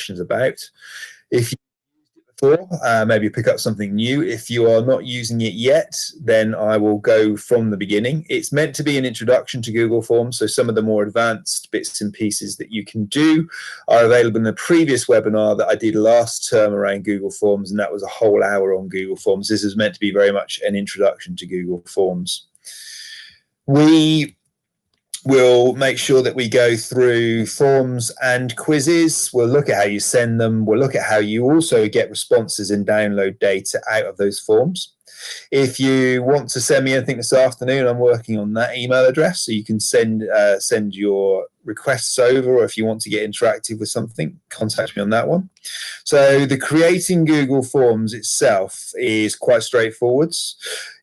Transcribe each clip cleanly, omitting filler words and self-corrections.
questions about. If you before, maybe pick up something new. If you are not using it yet, then I will go from the beginning. It's meant to be an introduction to Google Forms, so some of the more advanced bits and pieces that you can do are available in the previous webinar that I did last term around Google Forms, and that was a whole hour on Google Forms. This is meant to be very much an introduction to Google Forms. We'll make sure that we go through forms and quizzes. We'll look at how you send them. We'll look at how you also get responses and download data out of those forms. If you want to send me anything this afternoon, I'm working on that email address, so you can send your requests over, or if you want to get interactive with something, contact me on that one. So the creating Google Forms itself is quite straightforward.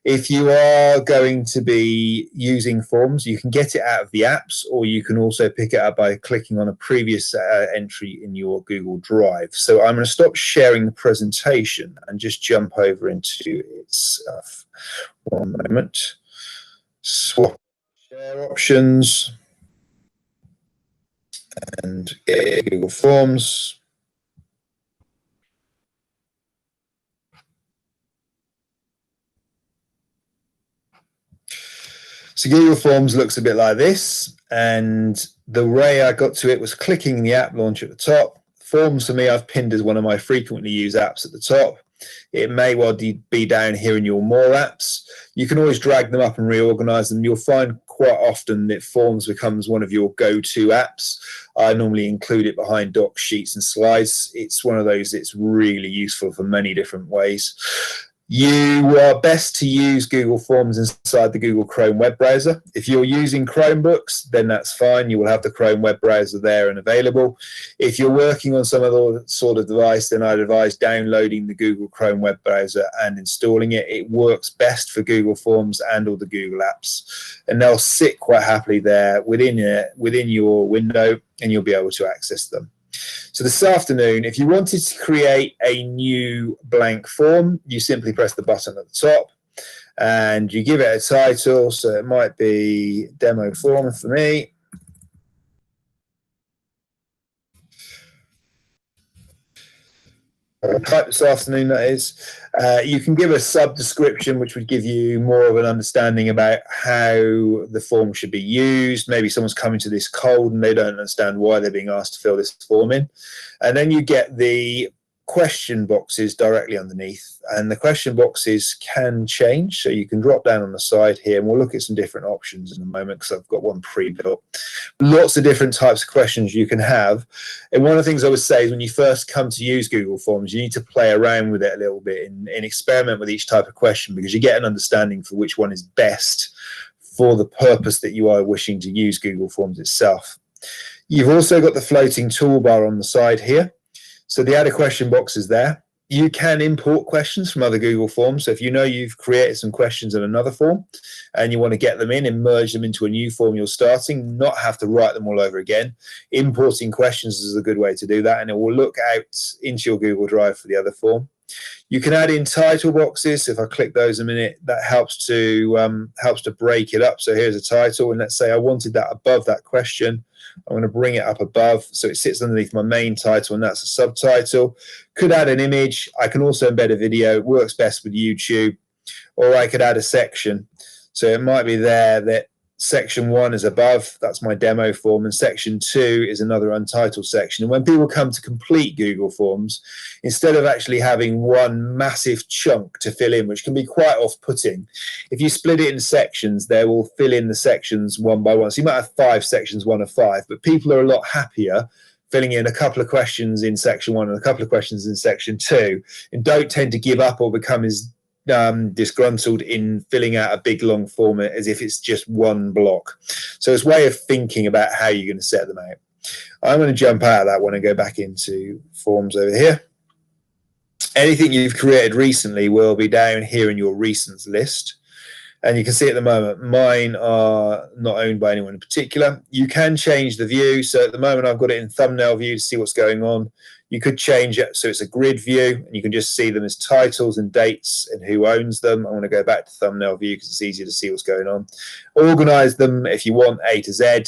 If you are going to be using forms, you can get it out of the apps, or you can also pick it up by clicking on a previous entry in your Google Drive. So I'm going to stop sharing the presentation and just jump over into its stuff. One moment. Swap share options and get Google Forms. So Google Forms looks a bit like this, and the way I got to it was clicking the app launcher at the top. Forms for me, I've pinned as one of my frequently used apps at the top. It may well be down here in your more apps. You can always drag them up and reorganize them. You'll find quite often that Forms becomes one of your go-to apps. I normally include it behind docs, sheets, and slides. It's one of those that's really useful for many different ways. You are best to use Google Forms inside the Google Chrome web browser. If you're using Chromebooks, then that's fine. You will have the Chrome web browser there and available. If you're working on some other sort of device, then I'd advise downloading the Google Chrome web browser and installing it. It works best for Google Forms and all the Google apps, and they'll sit quite happily there within your window, and you'll be able to access them. So this afternoon, if you wanted to create a new blank form, you simply press the button at the top and you give it a title. So it might be demo form for me. Type this afternoon, that is. You can give a sub description, which would give you more of an understanding about how the form should be used. Maybe someone's coming to this cold and they don't understand why they're being asked to fill this form in. And then you get the question boxes directly underneath, and the question boxes can change, so you can drop down on the side here, and we'll look at some different options in a moment because I've got one pre-built. Lots of different types of questions you can have, and one of the things I would say is when you first come to use Google Forms, you need to play around with it a little bit and experiment with each type of question, because you get an understanding for which one is best for the purpose that you are wishing to use Google Forms itself. You've also got the floating toolbar on the side here. So the add a question box is there. You can import questions from other Google Forms. So if you know you've created some questions in another form and you want to get them in and merge them into a new form you're starting, not have to write them all over again, importing questions is a good way to do that, and it will look out into your Google Drive for the other form. You can add in title boxes. If I click those a minute, that helps to break it up. So here's a title, and let's say I wanted that above that question. I'm going to bring it up above so it sits underneath my main title, and that's a subtitle. Could add an image. I can also embed a video. It works best with YouTube. Or I could add a section. So it might be there that section 1 is above, that's my demo form, and section 2 is another untitled section. And when people come to complete Google Forms, instead of actually having one massive chunk to fill in, which can be quite off-putting, if you split it in sections, they will fill in the sections one by one. So you might have 5 sections, 1 of 5, but people are a lot happier filling in a couple of questions in section 1 and a couple of questions in section 2, and don't tend to give up or become as disgruntled in filling out a big long form as if it's just one block. So it's a way of thinking about how you're going to set them out. I'm going to jump out of that one and go back into forms over here. Anything you've created recently will be down here in your recents list. And you can see at the moment, mine are not owned by anyone in particular. You can change the view. So at the moment, I've got it in thumbnail view to see what's going on. You could change it so it's a grid view, and you can just see them as titles and dates and who owns them. I want to go back to thumbnail view because it's easier to see what's going on. Organize them if you want A to Z.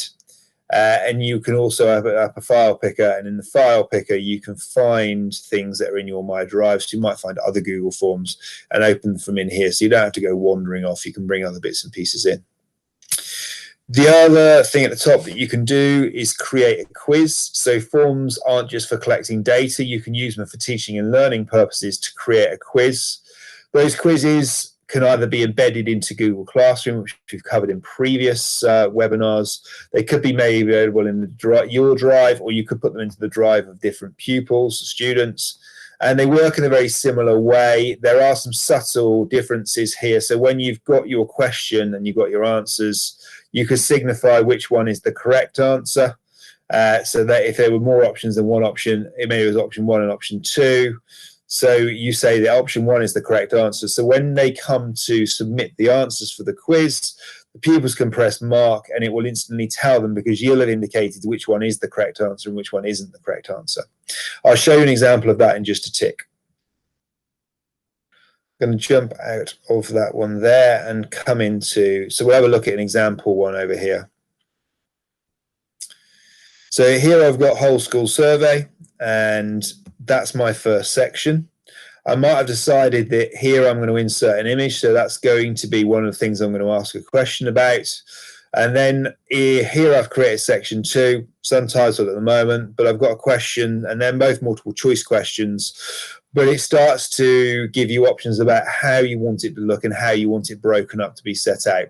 And you can also have a file picker, and in the file picker you can find things that are in your My Drive. So you might find other Google Forms and open them from in here, so you don't have to go wandering off. You can bring other bits and pieces in. The other thing at the top that you can do is create a quiz. So forms aren't just for collecting data. You can use them for teaching and learning purposes to create a quiz. Those quizzes can either be embedded into Google Classroom, which we've covered in previous webinars. They could be made available in your drive, or you could put them into the drive of different pupils, students. And they work in a very similar way. There are some subtle differences here. So when you've got your question and you've got your answers, you could signify which one is the correct answer. So that if there were more options than one option, it maybe was option 1 and option 2. So you say that option 1 is the correct answer. So when they come to submit the answers for the quiz, the pupils can press mark and it will instantly tell them, because you'll have indicated which one is the correct answer and which one isn't the correct answer. I'll show you an example of that in just a tick. I'm going to jump out of that one there and come into, so we'll have a look at an example one over here. So here I've got whole school survey, and that's my first section. I might have decided that here I'm going to insert an image, so that's going to be one of the things I'm going to ask a question about. And then here I've created section 2, it's untitled at the moment, but I've got a question, and then both multiple choice questions. But it starts to give you options about how you want it to look and how you want it broken up to be set out.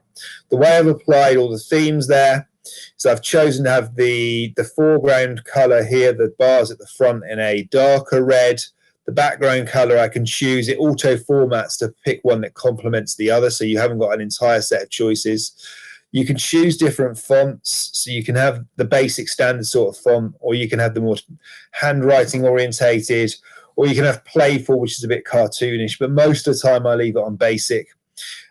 The way I've applied all the themes there, so I've chosen to have the foreground color here, the bars at the front, in a darker red. The background color I can choose. It auto formats to pick one that complements the other, so you haven't got an entire set of choices. You can choose different fonts, so you can have the basic standard sort of font, or you can have the more handwriting orientated, or you can have playful, which is a bit cartoonish, but most of the time I leave it on basic.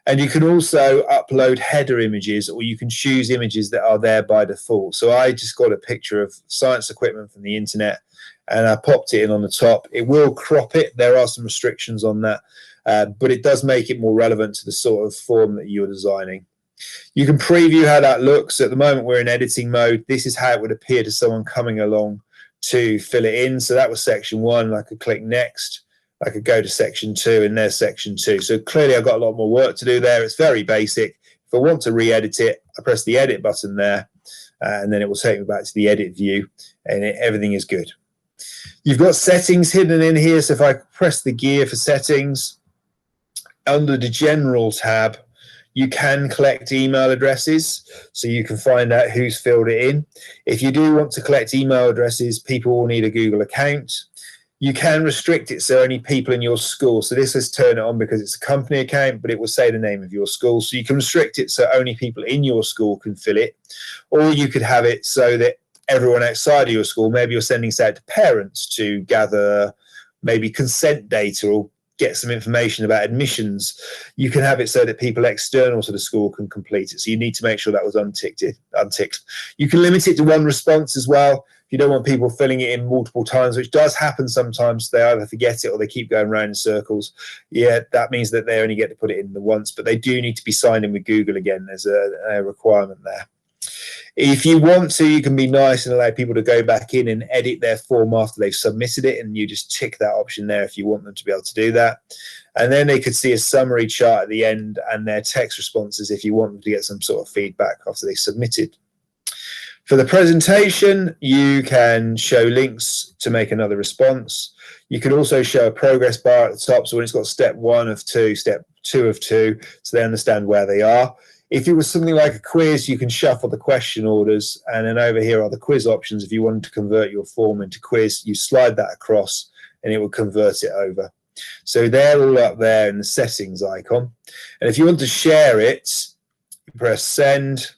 And you can also upload header images, or you can choose images that are there by default. So I just got a picture of science equipment from the internet, and I popped it in on the top. It will crop it. There are some restrictions on that, but it does make it more relevant to the sort of form that you're designing. You can preview how that looks. At the moment, we're in editing mode. This is how it would appear to someone coming along to fill it in. So that was section 1. I could click next. I could go to section 2, and there's section 2. So clearly I've got a lot more work to do there. It's very basic. If I want to re-edit it, I press the edit button there, and then it will take me back to the edit view, and everything is good. You've got settings hidden in here. So if I press the gear for settings, under the general tab, you can collect email addresses, so you can find out who's filled it in. If you do want to collect email addresses, people will need a Google account. You can restrict it so only people in your school. So this has turned it on because it's a company account, but it will say the name of your school. So you can restrict it so only people in your school can fill it. Or you could have it so that everyone outside of your school, maybe you're sending this out to parents to gather maybe consent data or get some information about admissions. You can have it so that people external to the school can complete it. So you need to make sure that was unticked. You can limit it to 1 response as well. If you don't want people filling it in multiple times, which does happen sometimes, they either forget it or they keep going around in circles. Yeah, that means that they only get to put it in the once, but they do need to be signed in with Google again. There's a requirement there. If you want to, you can be nice and allow people to go back in and edit their form after they've submitted it, and you just tick that option there if you want them to be able to do that. And then they could see a summary chart at the end and their text responses if you want them to get some sort of feedback after they submitted. For the presentation, you can show links to make another response. You can also show a progress bar at the top, so when it's got step 1 of 2, step 2 of 2, so they understand where they are. If it was something like a quiz, you can shuffle the question orders, and then over here are the quiz options. If you wanted to convert your form into quiz, you slide that across and it will convert it over. So they're all up there in the settings icon. And if you want to share it, press send.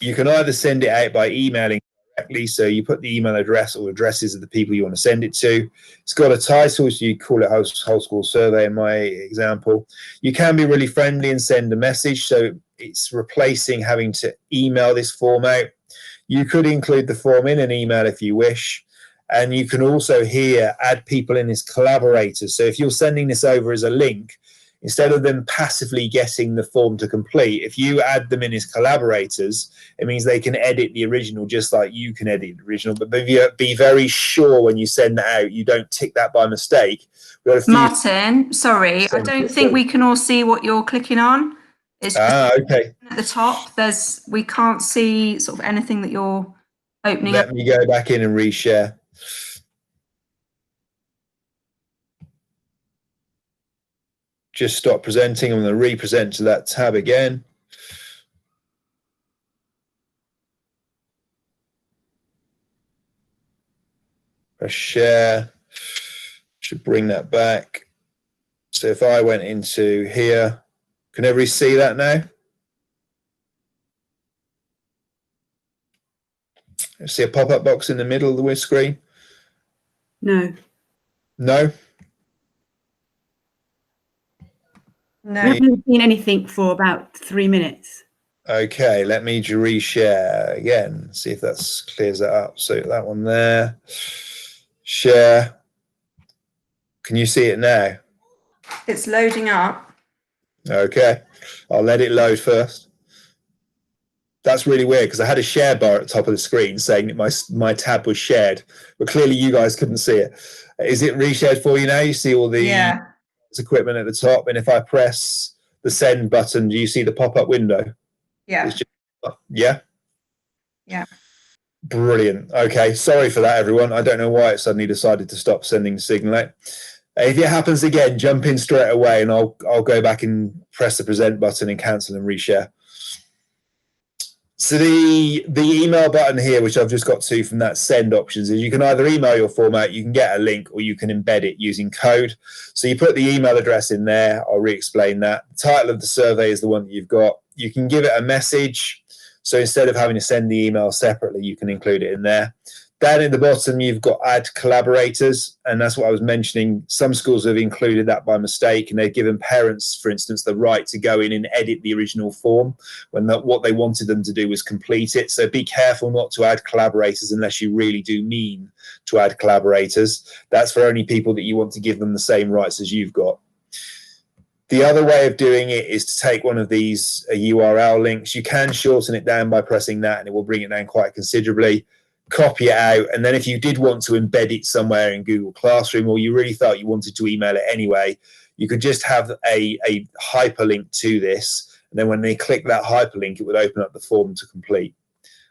You can either send it out by emailing directly, so you put the email address or addresses of the people you want to send it to. It's got a title, so you call it whole school survey in my example. You can be really friendly and send a message, so it's replacing having to email this form out. You could include the form in an email if you wish, and you can also here add people in as collaborators. So if you're sending this over as a link, instead of them passively getting the form to complete, if you add them in as collaborators, it means they can edit the original just like you can edit the original. But be very sure when you send that out, you don't tick that by mistake. Martin, sorry, I don't think we can all see what you're clicking on. It's just okay. At the top, we can't see sort of anything that you're opening. Let me go back in and reshare. Just stop presenting. I'm going to re-present to that tab again. Press share. Should bring that back. So if I went into here, can everybody see that now? See a pop-up box in the middle of the screen? No. No? No. I haven't seen anything for about 3 minutes. Okay, let me reshare again, see if that clears that up. So that one there, share. Can you see it now? It's loading up. Okay, I'll let it load first. That's really weird because I had a share bar at the top of the screen saying that my tab was shared, but clearly you guys couldn't see it. Is it reshared for you now? You see all the equipment at the top, and if I press the send button, do you see the pop-up window? Yeah. Yeah? Yeah. Brilliant. Okay, sorry for that, everyone. I don't know why it suddenly decided to stop sending the signal out. If it happens again, jump in straight away, and I'll go back and press the present button and cancel and reshare. So the email button here, which I've just got to from that send options, is you can either email your format, you can get a link, or you can embed it using code. So you put the email address in there. I'll re-explain that. The title of the survey is the one that you've got. You can give it a message. So instead of having to send the email separately, you can include it in there. Down at the bottom, you've got add collaborators, and that's what I was mentioning. Some schools have included that by mistake, and they've given parents, for instance, the right to go in and edit the original form when what they wanted them to do was complete it. So be careful not to add collaborators unless you really do mean to add collaborators. That's for only people that you want to give them the same rights as you've got. The other way of doing it is to take one of these URL links. You can shorten it down by pressing that, and it will bring it down quite considerably. Copy it out, and then if you did want to embed it somewhere in Google Classroom, or you really thought you wanted to email it anyway, you could just have a hyperlink to this, and then when they click that hyperlink, it would open up the form to complete.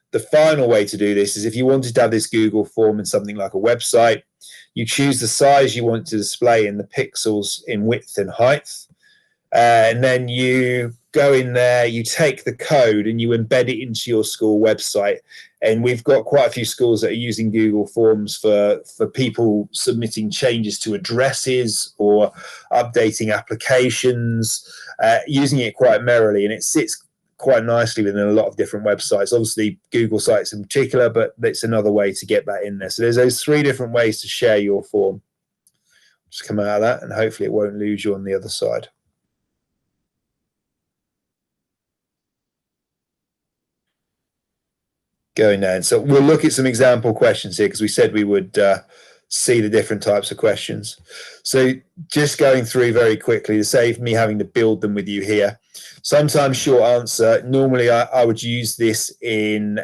The final way to do this is if you wanted to have this Google form in something like a website, you choose the size you want to display in the pixels in width and height, and then you go in there, you take the code and you embed it into your school website. And we've got quite a few schools that are using Google Forms for people submitting changes to addresses or updating applications, using it quite merrily. And it sits quite nicely within a lot of different websites, obviously Google sites in particular, but it's another way to get that in there. So there's those 3 different ways to share your form. Just come out of that, and hopefully it won't lose you on the other side. Going down. So we'll look at some example questions here because we said we would see the different types of questions. So just going through very quickly to save me having to build them with you here. Sometimes short answer. Normally I would use this in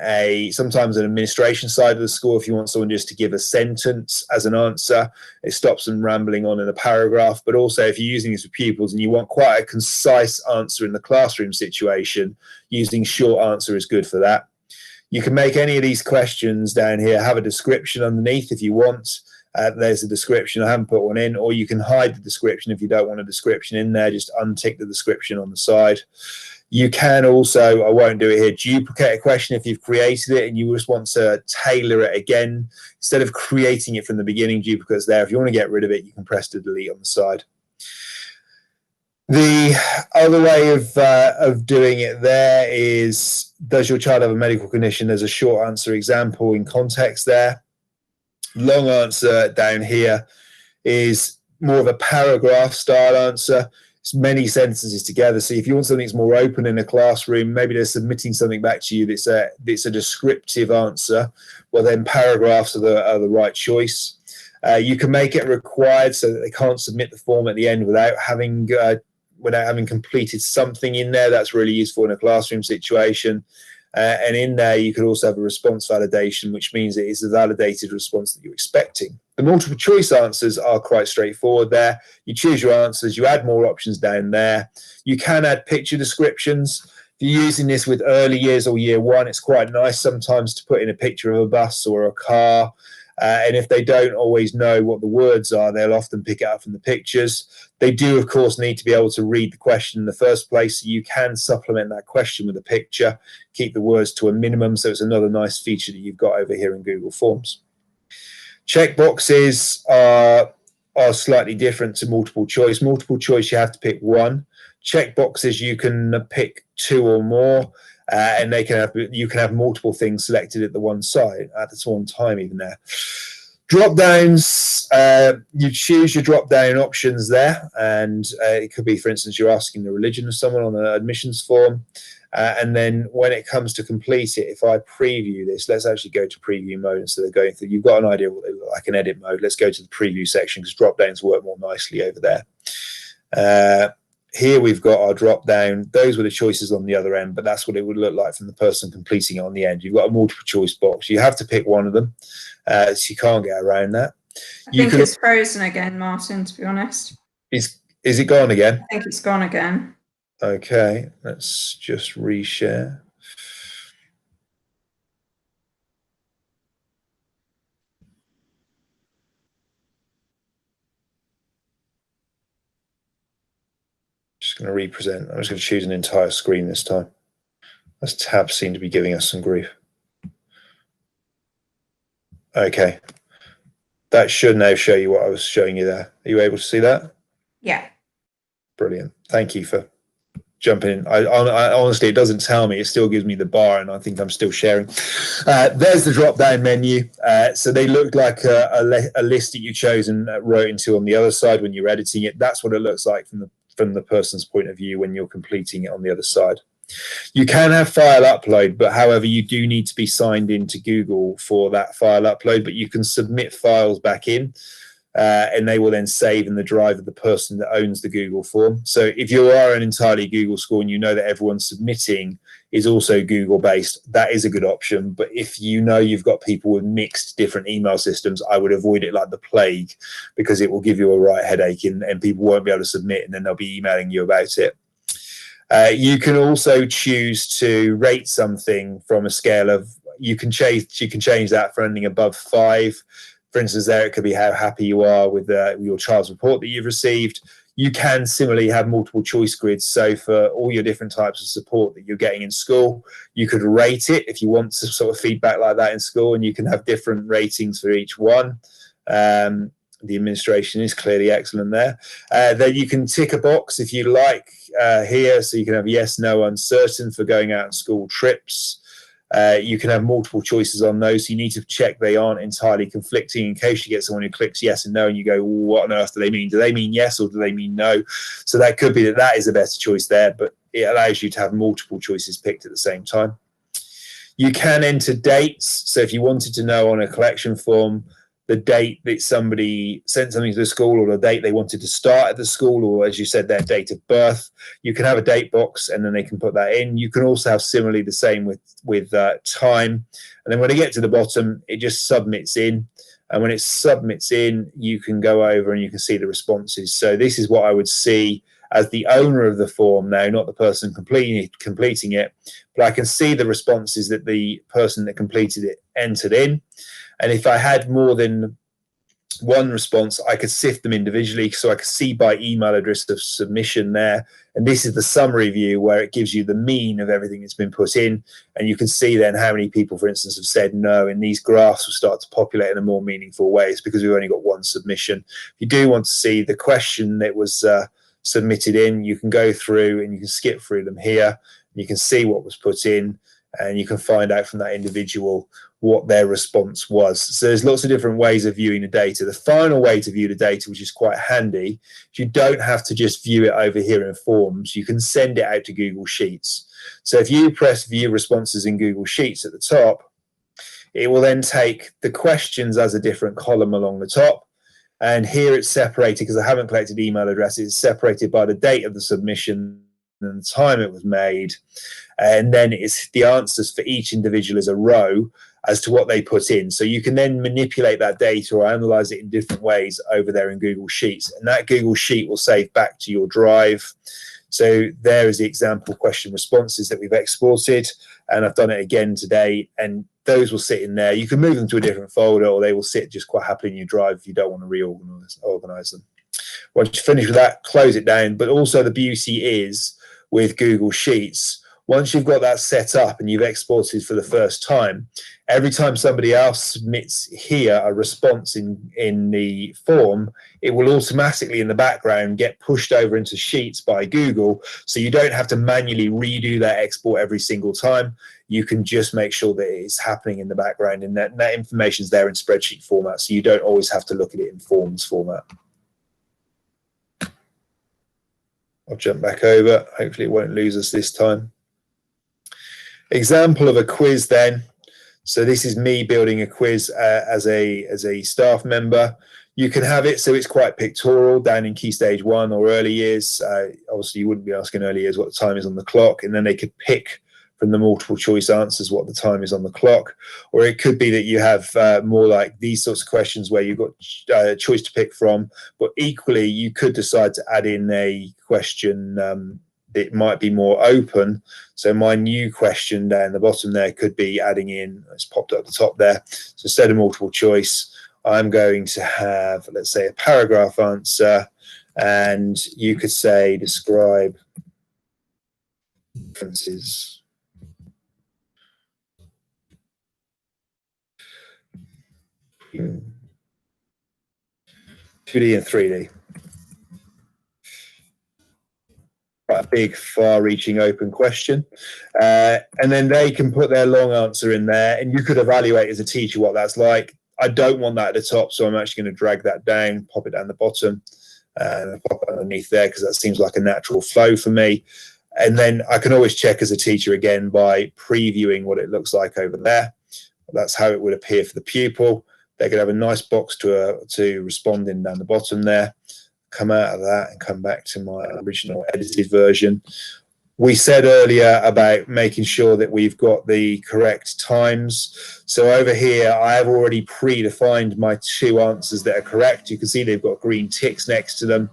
sometimes an administration side of the school if you want someone just to give a sentence as an answer. It stops them rambling on in a paragraph. But also if you're using this for pupils and you want quite a concise answer in the classroom situation, using short answer is good for that. You can make any of these questions down here, have a description underneath if you want. There's a description. I haven't put one in, or you can hide the description if you don't want a description in there. Just untick the description on the side. You can also, I won't do it here, duplicate a question if you've created it and you just want to tailor it again. Instead of creating it from the beginning, duplicate's there. If you want to get rid of it, you can press the delete on the side. The other way of doing it there is, does your child have a medical condition? There's a short answer example in context there. Long answer down here is more of a paragraph style answer. It's many sentences together. So if you want something that's more open in a classroom, maybe they're submitting something back to you that's a descriptive answer, well then paragraphs are the right choice. You can make it required so that they can't submit the form at the end without having without having completed something in there. That's really useful in a classroom situation. And in there, you could also have a response validation, which means it is a validated response that you're expecting. The multiple choice answers are quite straightforward there. You choose your answers, you add more options down there. You can add picture descriptions. If you're using this with early years or year one, it's quite nice sometimes to put in a picture of a bus or a car. And if they don't always know what the words are, they'll often pick it up from the pictures. They do, of course, need to be able to read the question in the first place. So you can supplement that question with a picture, keep the words to a minimum. So it's another nice feature that you've got over here in Google Forms. Checkboxes are slightly different to multiple choice. Multiple choice, you have to pick one. Checkboxes, you can pick two or more. And you can have multiple things selected at the one time even there. Dropdowns, you choose your drop-down options there, and it could be, for instance, you're asking the religion of someone on an admissions form, and then when it comes to complete it, if I preview this, let's actually go to preview mode instead of going through. You've got an idea of what they look like in edit mode. Let's go to the preview section because drop-downs work more nicely over there. Here we've got our drop down. Those were the choices on the other end, but that's what it would look like from the person completing it on the end. You've got a multiple choice box. You have to pick one of them, so you can't get around that. I think it's frozen again, Martin, to be honest. Is it gone again? I think it's gone again. Okay, let's just reshare. Just going to represent. I'm just going to choose an entire screen this time. Those tabs seem to be giving us some grief. Okay. That should now show you what I was showing you there. Are you able to see that? Yeah. Brilliant. Thank you for jumping in. I honestly, it doesn't tell me. It still gives me the bar, and I think I'm still sharing. There's the drop-down menu. So they look like a list that you chose and wrote into on the other side when you're editing it. That's what it looks like from the person's point of view when you're completing it on the other side. You can have file upload, but however, you do need to be signed into Google for that file upload, but you can submit files back in and they will then save in the drive of the person that owns the Google form. So if you are an entirely Google school and you know that everyone submitting is also Google based, that is a good option. But if you know you've got people with mixed different email systems, I would avoid it like the plague, because it will give you a right headache and people won't be able to submit, and then they'll be emailing you about it. You can also choose to rate something from a scale of, you can change that for anything above 5. For instance, there it could be how happy you are with your child's report that you've received. You can similarly have multiple choice grids. So for all your different types of support that you're getting in school, you could rate it if you want some sort of feedback like that in school, and you can have different ratings for each one. The administration is clearly excellent there. Then you can tick a box if you like here. So you can have yes, no, uncertain for going out on school trips. You can have multiple choices on those. So you need to check they aren't entirely conflicting in case you get someone who clicks yes and no and you go, what on earth do they mean? Do they mean yes or do they mean no? So that could be that is a better choice there, but it allows you to have multiple choices picked at the same time. You can enter dates. So if you wanted to know on a collection form the date that somebody sent something to the school, or the date they wanted to start at the school, or as you said, their date of birth, you can have a date box and then they can put that in. You can also have similarly the same with time. And then when they get to the bottom, it just submits in. And when it submits in, you can go over and you can see the responses. So this is what I would see as the owner of the form now, not the person completing it, but I can see the responses that the person that completed it entered in. And if I had more than one response, I could sift them individually, so I could see by email address of submission there. And this is the summary view where it gives you the mean of everything that's been put in. And you can see then how many people, for instance, have said no, and these graphs will start to populate in a more meaningful way. It's because we've only got one submission. If you do want to see the question that was submitted in, you can go through and you can skip through them here. And you can see what was put in, and you can find out from that individual what their response was. So there's lots of different ways of viewing the data. The final way to view the data, which is quite handy, is you don't have to just view it over here in Forms. You can send it out to Google Sheets. So if you press View Responses in Google Sheets at the top, it will then take the questions as a different column along the top, And here it's separated because I haven't collected email addresses. It's separated by the date of the submission and the time it was made. And then it's the answers for each individual as a row as to what they put in. So you can then manipulate that data or analyze it in different ways over there in Google Sheets. And that Google Sheet will save back to your drive. So there is the example question responses that we've exported. And I've done it again today. And those will sit in there. You can move them to a different folder, or they will sit just quite happily in your drive if you don't want to reorganize them. Once you finish with that, close it down. But also the beauty is with Google Sheets, once you've got that set up and you've exported for the first time, every time somebody else submits here a response in the form, it will automatically in the background get pushed over into Sheets by Google. So you don't have to manually redo that export every single time. You can just make sure that it's happening in the background, and that information is there in spreadsheet format. So you don't always have to look at it in forms format. I'll jump back over. Hopefully it won't lose us this time. Example of a quiz then. So this is me building a quiz as a staff member. You can have it so it's quite pictorial down in Key Stage 1 or early years. Obviously, you wouldn't be asking early years what the time is on the clock, and then they could pick from the multiple choice answers what the time is on the clock. Or it could be that you have more like these sorts of questions where you've got a choice to pick from, but equally you could decide to add in a question that might be more open. So my new question down the bottom there could be adding in, it's popped up the top there. So instead of multiple choice, I'm going to have, let's say, a paragraph answer, and you could say describe differences 2D and 3D. Quite a big, far-reaching open question. And then they can put their long answer in there, and you could evaluate as a teacher what that's like. I don't want that at the top, so I'm actually going to drag that down, pop it down the bottom, and pop it underneath there because that seems like a natural flow for me. And then I can always check as a teacher again by previewing what it looks like over there. That's how it would appear for the pupil. They could have a nice box to respond in down the bottom there. Come out of that and come back to my original edited version. We said earlier about making sure that we've got the correct times. So over here, I have already predefined my two answers that are correct. You can see they've got green ticks next to them.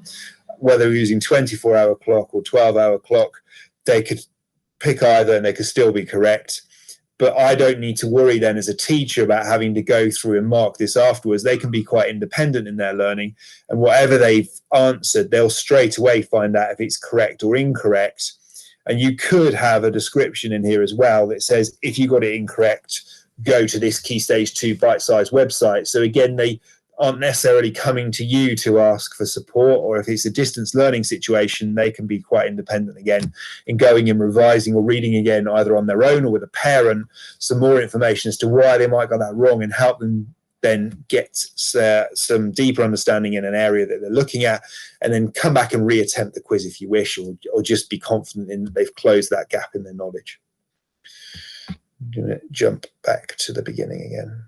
Whether we're using 24-hour clock or 12-hour clock, they could pick either and they could still be correct. But I don't need to worry then as a teacher about having to go through and mark this afterwards. They can be quite independent in their learning, and whatever they've answered, they'll straight away find out if it's correct or incorrect. And you could have a description in here as well that says, if you got it incorrect, go to this Key Stage 2 Bitesize website. So again, they aren't necessarily coming to you to ask for support, or if it's a distance learning situation, they can be quite independent again in going and revising or reading again, either on their own or with a parent, some more information as to why they might got that wrong, and help them then get some deeper understanding in an area that they're looking at, and then come back and reattempt the quiz if you wish, or just be confident in that they've closed that gap in their knowledge. I'm going to jump back to the beginning again.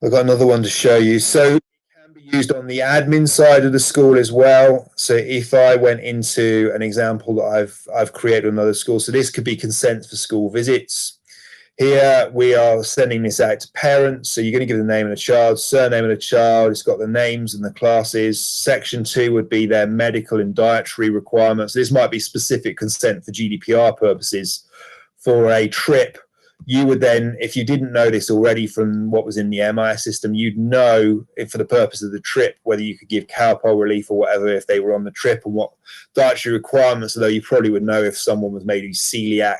I've got another one to show you. So it can be used on the admin side of the school as well. So if I went into an example that I've created another school, so this could be consent for school visits. Here we are sending this out to parents. So you're going to give the name of the child, surname of the child. It's got the names and the classes. Section 2 would be their medical and dietary requirements. This might be specific consent for GDPR purposes for a trip. You would then, if you didn't know this already from what was in the MIS system, you'd know if for the purpose of the trip whether you could give cowpole relief or whatever if they were on the trip, and what dietary requirements, although you probably would know if someone was maybe celiac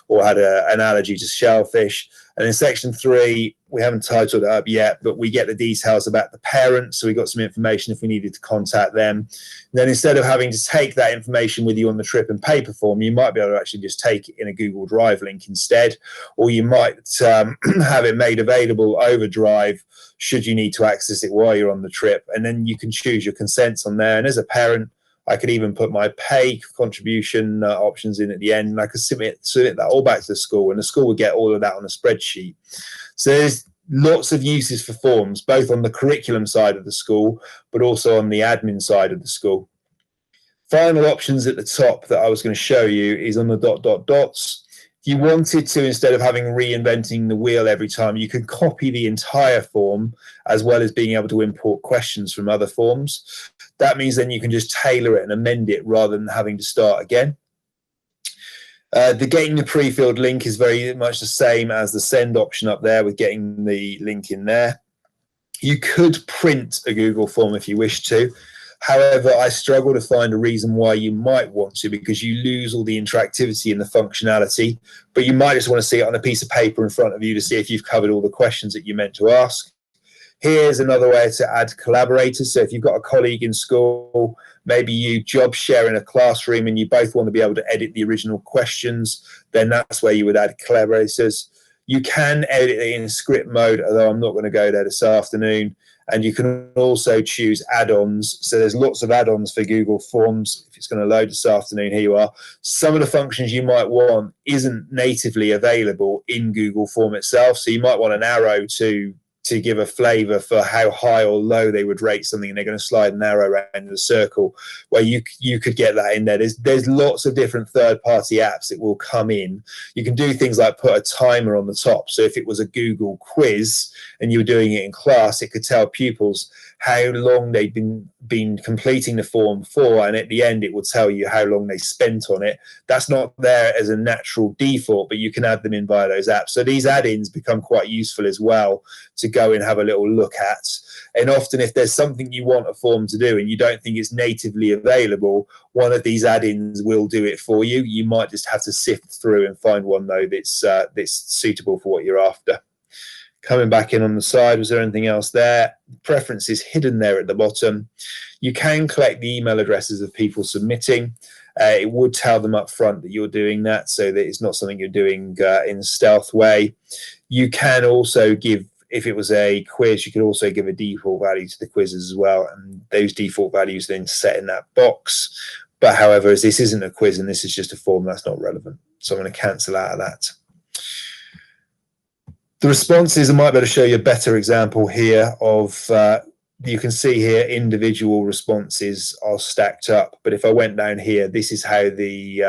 or had an allergy to shellfish. And in section 3, we haven't titled it up yet, but we get the details about the parents. So we got some information if we needed to contact them. And then instead of having to take that information with you on the trip in paper form, you might be able to actually just take it in a Google Drive link instead, or you might have it made available over Drive should you need to access it while you're on the trip. And then you can choose your consents on there. And as a parent, I could even put my pay contribution options in at the end, and I could submit that all back to the school, and the school would get all of that on a spreadsheet. So lots of uses for forms, both on the curriculum side of the school, but also on the admin side of the school. Final options at the top that I was going to show you is on the ... If you wanted to, instead of having reinventing the wheel every time, you could copy the entire form as well as being able to import questions from other forms. That means then you can just tailor it and amend it rather than having to start again. The getting the pre-filled link is very much the same as the send option up there with getting the link in there. You could print a Google form if you wish to. However, I struggle to find a reason why you might want to, because you lose all the interactivity and the functionality, but you might just want to see it on a piece of paper in front of you to see if you've covered all the questions that you meant to ask. Here's another way to add collaborators. So if you've got a colleague in school, maybe you job share in a classroom and you both want to be able to edit the original questions, then that's where you would add collaborators. You can edit it in script mode, although I'm not going to go there this afternoon. And you can also choose add-ons. So there's lots of add-ons for Google Forms. If it's going to load this afternoon, here you are. Some of the functions you might want isn't natively available in Google Form itself. So you might want an arrow to give a flavor for how high or low they would rate something, and they're going to slide an arrow around in a circle where you could get that in there. There's lots of different third-party apps that will come in. You can do things like put a timer on the top. So if it was a Google quiz and you were doing it in class, it could tell pupils how long they'd been completing the form for, and at the end it will tell you how long they spent on it. That's not there as a natural default, but you can add them in via those apps. So these add-ins become quite useful as well to go and have a little look at. And often if there's something you want a form to do and you don't think it's natively available, one of these add-ins will do it for you. You might just have to sift through and find one though that's suitable for what you're after. Coming back in on the side, was there anything else there? Preferences hidden there at the bottom. You can collect the email addresses of people submitting. It would tell them up front that you're doing that, so that it's not something you're doing in a stealth way. You can also give, if it was a quiz, you could also give a default value to the quizzes as well, and those default values then set in that box. But however, as this isn't a quiz and this is just a form, that's not relevant. So I'm going to cancel out of that. The responses, I might be able to show you a better example here of, you can see here individual responses are stacked up. But if I went down here, this is how the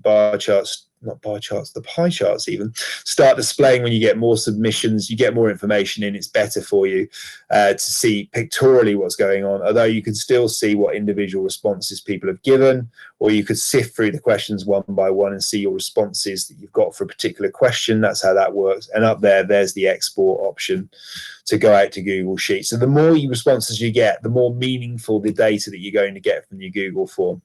bar charts, not bar charts, the pie charts even start displaying when you get more submissions, you get more information in, it's better for you to see pictorially what's going on, although you can still see what individual responses people have given, or you could sift through the questions one by one and see your responses that you've got for a particular question. That's how that works. And up there's the export option to go out to Google Sheets. So the more responses you get, the more meaningful the data that you're going to get from your Google form.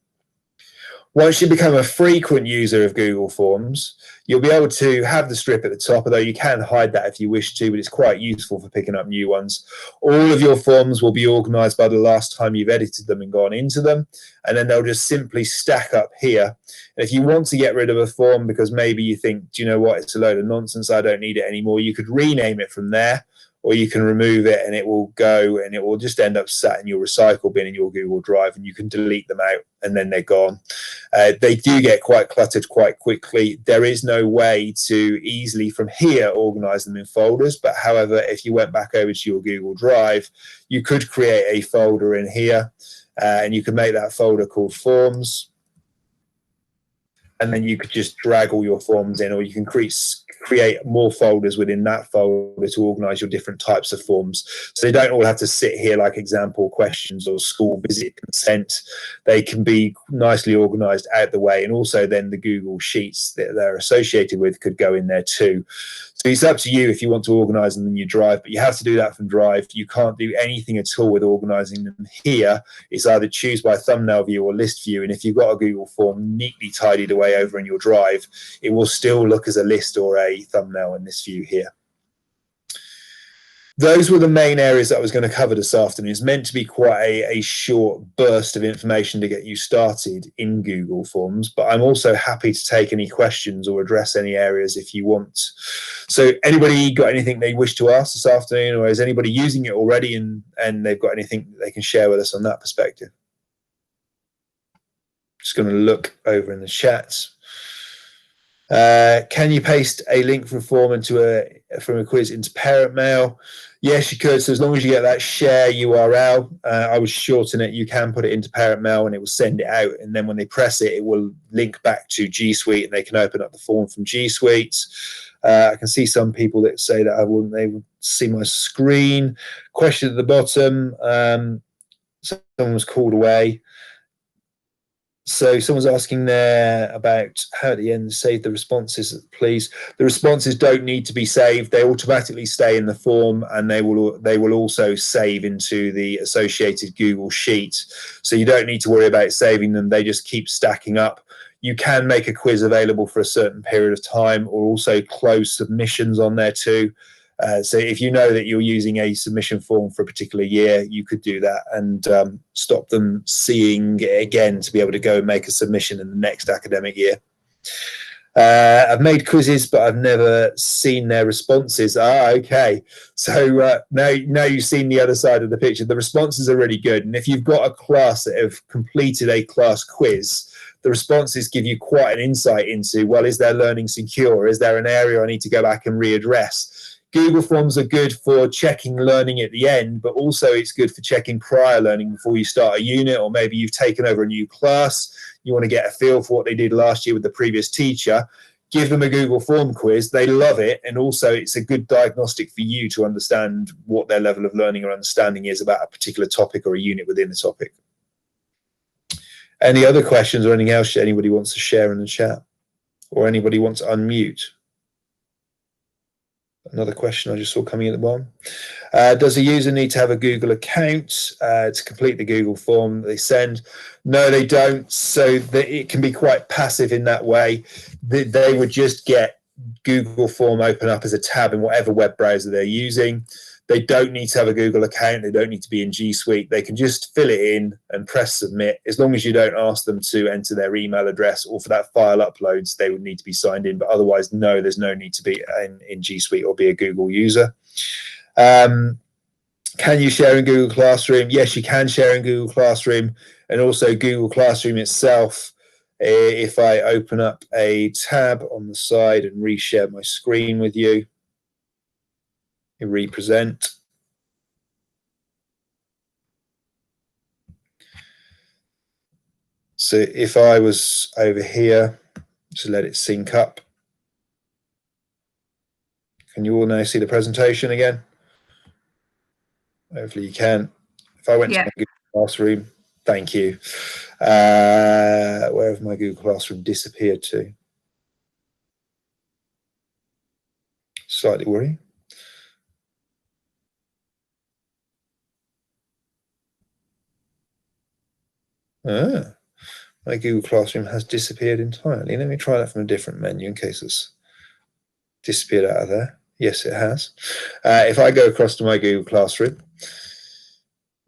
Once you become a frequent user of Google Forms, you'll be able to have the strip at the top, although you can hide that if you wish to, but it's quite useful for picking up new ones. All of your forms will be organized by the last time you've edited them and gone into them, and then they'll just simply stack up here. And if you want to get rid of a form because maybe you think, do you know what, it's a load of nonsense, I don't need it anymore, you could rename it from there, or you can remove it and it will go and it will just end up sat in your recycle bin in your Google Drive, and you can delete them out and then they're gone. They do get quite cluttered quite quickly. There is no way to easily from here organize them in folders, but however, if you went back over to your Google Drive, you could create a folder in here and you can make that folder called Forms. And then you could just drag all your forms in, or you can create more folders within that folder to organize your different types of forms. So they don't all have to sit here like example questions or school visit consent. They can be nicely organized out the way, and also then the Google Sheets that they're associated with could go in there too. So it's up to you if you want to organize them in your Drive, but you have to do that from Drive. You can't do anything at all with organizing them here. It's either choose by thumbnail view or list view, and if you've got a Google form neatly tidied away over in your Drive, it will still look as a list or a thumbnail in this view here. Those were the main areas that I was going to cover this afternoon. It's meant to be quite a short burst of information to get you started in Google Forms, but I'm also happy to take any questions or address any areas if you want. So anybody got anything they wish to ask this afternoon, or is anybody using it already and they've got anything that they can share with us on that perspective? Just going to look over in the chats. Can you paste a link from a form into from a quiz into parent mail? Yes, you could. So as long as you get that share URL, I would shorten it. You can put it into parent mail and it will send it out. And then when they press it, it will link back to G Suite and they can open up the form from G Suite. I can see some people that say that they would see my screen. Question at the bottom. Someone was called away. So someone's asking there about how at the end save the responses, please. The responses don't need to be saved. They automatically stay in the form and they will also save into the associated Google Sheet. So you don't need to worry about saving them. They just keep stacking up. You can make a quiz available for a certain period of time or also close submissions on there too. So if you know that you're using a submission form for a particular year, you could do that and stop them seeing it again to be able to go and make a submission in the next academic year. I've made quizzes, but I've never seen their responses. Okay. So now you've seen the other side of the picture. The responses are really good. And if you've got a class that have completed a class quiz, the responses give you quite an insight into, well, is their learning secure? Is there an area I need to go back and readdress? Google Forms are good for checking learning at the end, but also it's good for checking prior learning before you start a unit, or maybe you've taken over a new class. You want to get a feel for what they did last year with the previous teacher. Give them a Google Form quiz. They love it. And also it's a good diagnostic for you to understand what their level of learning or understanding is about a particular topic or a unit within the topic. Any other questions or anything else anybody wants to share in the chat? Or anybody wants to unmute? Another question I just saw coming at the bottom. Does a user need to have a Google account to complete the Google form they send? No, they don't. So it can be quite passive in that way. They would just get Google form open up as a tab in whatever web browser they're using. They don't need to have a Google account. They don't need to be in G Suite. They can just fill it in and press submit. As long as you don't ask them to enter their email address or for that file uploads, they would need to be signed in. But otherwise, no, there's no need to be in G Suite or be a Google user. Can you share in Google Classroom? Yes, you can share in Google Classroom, and also Google Classroom itself. If I open up a tab on the side and reshare my screen with you, represent. So if I was over here, just let it sync up. Can you all now see the presentation again? Hopefully you can. If I went to my Google Classroom, thank you. Where have my Google Classroom disappeared to? Slightly worrying. My Google Classroom has disappeared entirely. Let me try that from a different menu in case it's disappeared out of there. Yes, it has. If I go across to my Google Classroom,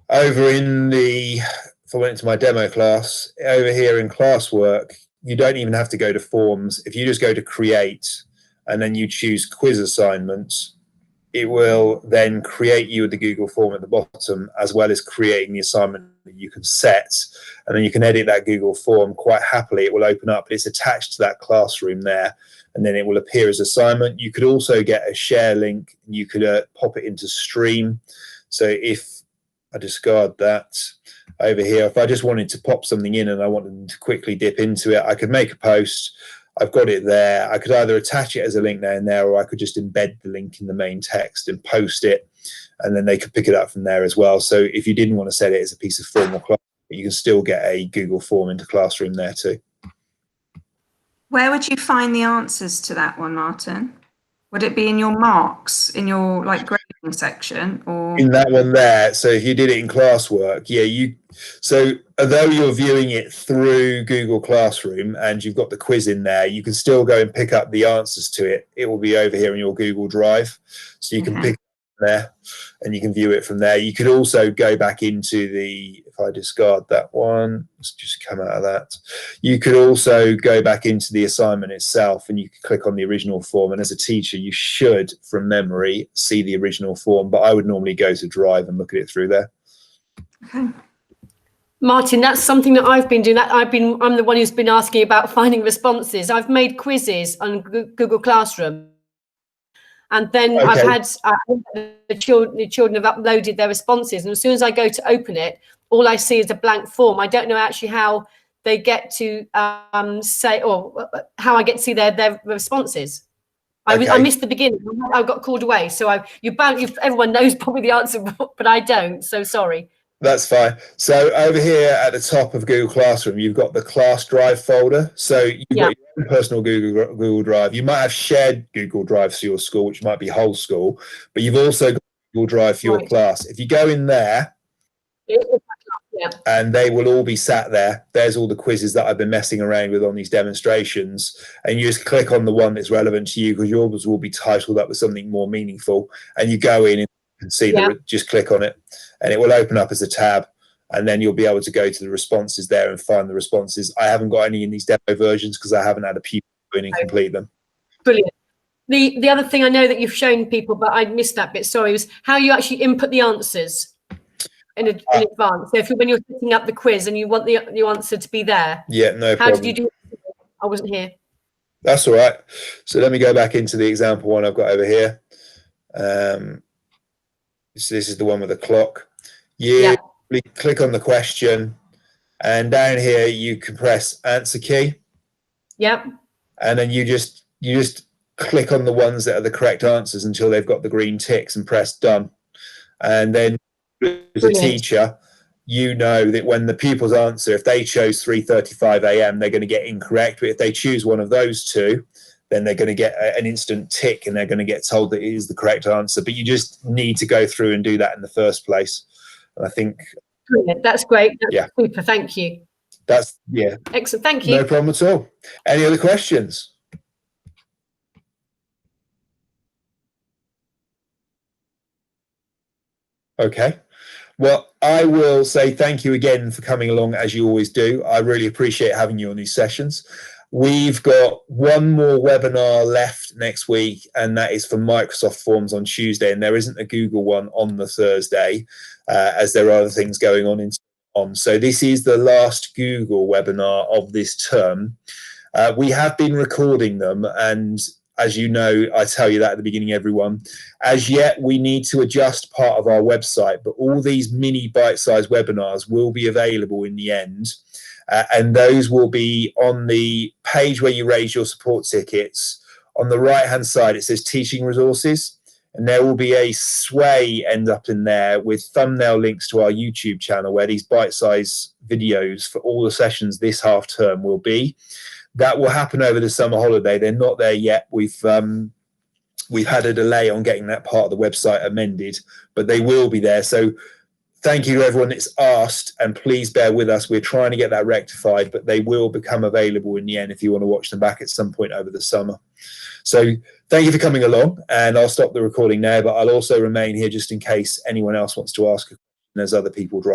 over in the, if I went into my demo class, over here in classwork, you don't even have to go to forms. If you just go to create and then you choose quiz assignments, it will then create you with the Google form at the bottom, as well as creating the assignment that you can set. And then you can edit that Google form quite happily. It will open up. It's attached to that classroom there, and then it will appear as assignment. You could also get a share link. And you could pop it into stream. So if I discard that over here, if I just wanted to pop something in and I wanted to quickly dip into it, I could make a post. I've got it there. I could either attach it as a link down there, or I could just embed the link in the main text and post it, and then they could pick it up from there as well. So if you didn't want to set it as a piece of form or class, you can still get a Google form into Classroom there too. Where would you find the answers to that one, Martin? Would it be in your marks, in your like grading section, or in that one there? So if you did it in classwork, yeah, so although you're viewing it through Google Classroom and you've got the quiz in there, you can still go and pick up the answers to it. It will be over here in your Google Drive, so you can pick it there and you can view it from there. You could also go back into the, if I discard that one, let's just come out of that. You could also go back into the assignment itself and you could click on the original form. And as a teacher, you should, from memory, see the original form, but I would normally go to Drive and look at it through there. Okay. Martin, that's something that I've been doing. I'm the one who's been asking about finding responses. I've made quizzes on Google Classroom. And then Okay. I've had the children have uploaded their responses, and as soon as I go to open it, all I see is a blank form. I don't know actually how they get to say, or how I get to see their responses. Okay. I missed the beginning. I got called away. So everyone knows probably the answer, but I don't. So sorry. That's fine. So over here at the top of Google Classroom, you've got the Class Drive folder. So you've got your own personal Google Drive. You might have shared Google Drive for your school, which might be whole school, but you've also got Google Drive for your class. If you go in there, and they will all be sat there. There's all the quizzes that I've been messing around with on these demonstrations, and you just click on the one that's relevant to you, because yours will be titled up with something more meaningful, and you go in and see just click on it, and it will open up as a tab, and then you'll be able to go to the responses there and find the responses. I haven't got any in these demo versions because I haven't had a pupil go in and complete them. Brilliant. The other thing I know that you've shown people, but I missed that bit, sorry, was how you actually input the answers in advance. So when you're setting up the quiz and you want the answer to be there. Yeah, no problem. How did you do it? I wasn't here. That's all right. So let me go back into the example one I've got over here. So this is the one with the clock. You click on the question, and down here you can press answer key. Yep. And then you just click on the ones that are the correct answers until they've got the green ticks and press done. And then as a teacher, you know that when the pupils answer, if they chose 3:35 a.m., they're going to get incorrect. But if they choose one of those two, then they're going to get an instant tick, and they're going to get told that it is the correct answer. But you just need to go through and do that in the first place. And I think that's great. That's super. Thank you. That's excellent. Thank you. No problem at all. Any other questions? Okay. Well, I will say thank you again for coming along, as you always do. I really appreciate having you on these sessions. We've got one more webinar left next week, and that is for Microsoft Forms on Tuesday, and there isn't a Google one on the Thursday, as there are other things going on. So this is the last Google webinar of this term. We have been recording them, and as you know, I tell you that at the beginning, everyone. As yet, we need to adjust part of our website, but all these mini bite-sized webinars will be available in the end. And those will be on the page where you raise your support tickets. On the right-hand side, it says Teaching Resources. And there will be a sway end up in there with thumbnail links to our YouTube channel, where these bite-sized videos for all the sessions this half term will be. That will happen over the summer holiday. They're not there yet. We've had a delay on getting that part of the website amended, but they will be there. So thank you to everyone that's asked, and please bear with us. We're trying to get that rectified, but they will become available in the end if you want to watch them back at some point over the summer. So thank you for coming along, and I'll stop the recording now, but I'll also remain here just in case anyone else wants to ask a question as other people drop